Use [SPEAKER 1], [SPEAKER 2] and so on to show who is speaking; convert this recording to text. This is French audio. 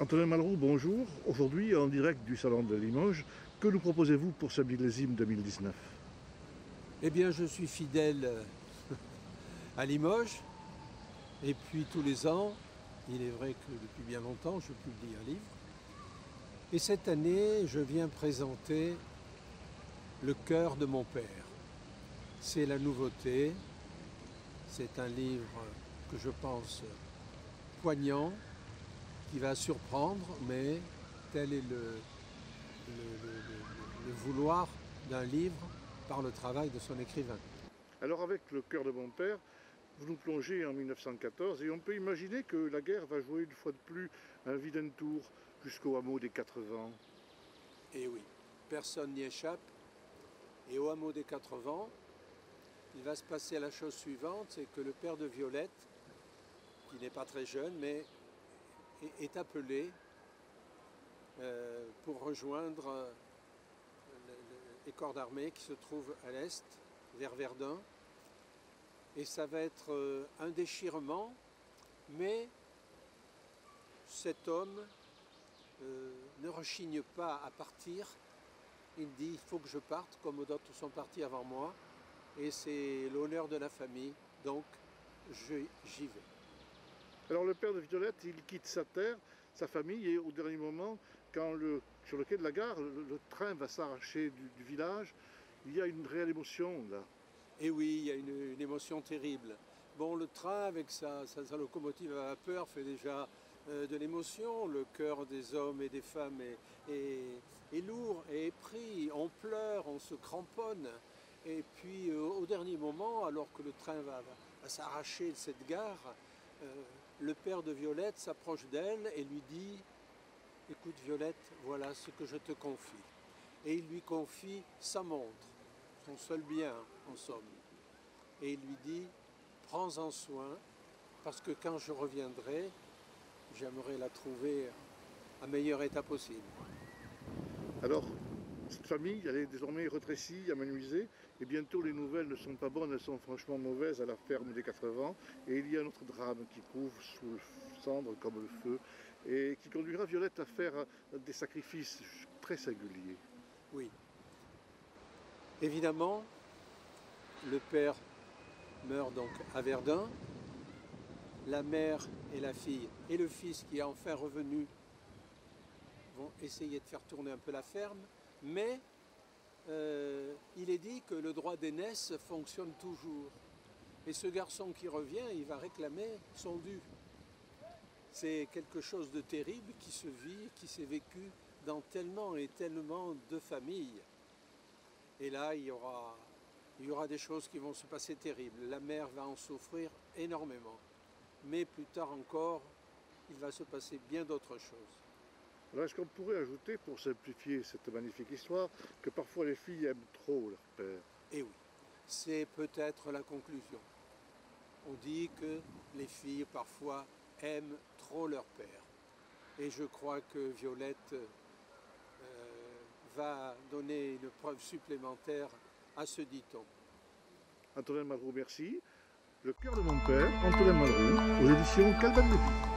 [SPEAKER 1] Antonin Malroux, bonjour. Aujourd'hui, en direct du Salon de Limoges, que nous proposez-vous pour ce millésime 2019?
[SPEAKER 2] Eh bien, je suis fidèle à Limoges. Et puis, tous les ans, il est vrai que depuis bien longtemps, je publie un livre. Et cette année, je viens présenter Le cœur de mon père. C'est la nouveauté. C'est un livre que je pense poignant, qui va surprendre, mais tel est le vouloir d'un livre par le travail de son écrivain.
[SPEAKER 1] Alors avec Le cœur de mon père, vous nous plongez en 1914 et on peut imaginer que la guerre va jouer une fois de plus un vilain tour jusqu'au hameau des 80.
[SPEAKER 2] Et oui, personne n'y échappe. Et au hameau des 80, il va se passer la chose suivante, c'est que le père de Violette, qui n'est pas très jeune, mais est appelé pour rejoindre les corps d'armée qui se trouvent à l'est, vers Verdun. Et ça va être un déchirement, mais cet homme ne rechigne pas à partir. Il dit, il faut que je parte, comme d'autres sont partis avant moi, et c'est l'honneur de la famille, donc j'y vais.
[SPEAKER 1] Alors le père de Violette, il quitte sa terre, sa famille, et au dernier moment, quand sur le quai de la gare, le train va s'arracher du village, il y a une réelle émotion là.
[SPEAKER 2] Et oui, il y a une émotion terrible. Bon, le train avec sa locomotive à vapeur fait déjà de l'émotion. Le cœur des hommes et des femmes est lourd et est pris. On pleure, on se cramponne. Et puis au dernier moment, alors que le train va s'arracher de cette gare, le père de Violette s'approche d'elle et lui dit « Écoute Violette, voilà ce que je te confie. » Et il lui confie sa montre, son seul bien en somme. Et il lui dit « Prends-en soin, parce que quand je reviendrai, j'aimerais la trouver à meilleur état possible. »
[SPEAKER 1] Alors, cette famille, elle est désormais rétrécie, amenuisée, et bientôt les nouvelles ne sont pas bonnes, elles sont franchement mauvaises à la ferme des 80, et il y a un autre drame qui couve sous le cendre comme le feu, et qui conduira Violette à faire des sacrifices très singuliers.
[SPEAKER 2] Oui. Évidemment, le père meurt donc à Verdun, la mère et la fille et le fils qui est enfin revenu vont essayer de faire tourner un peu la ferme, mais il est dit que le droit d'aînesse fonctionne toujours. Et ce garçon qui revient, il va réclamer son dû. C'est quelque chose de terrible qui se vit, qui s'est vécu dans tellement et tellement de familles. Et là, il y aura des choses qui vont se passer terribles. La mère va en souffrir énormément. Mais plus tard encore, il va se passer bien d'autres choses.
[SPEAKER 1] Alors est-ce qu'on pourrait ajouter, pour simplifier cette magnifique histoire, que parfois les filles aiment trop leur père?
[SPEAKER 2] Et oui, c'est peut-être la conclusion. On dit que les filles parfois aiment trop leur père. Et je crois que Violette va donner une preuve supplémentaire à ce dit-on.
[SPEAKER 1] Antonin Malroux, merci. Le cœur de mon père, Antonin Malroux, aux éditions Calvan Lévy.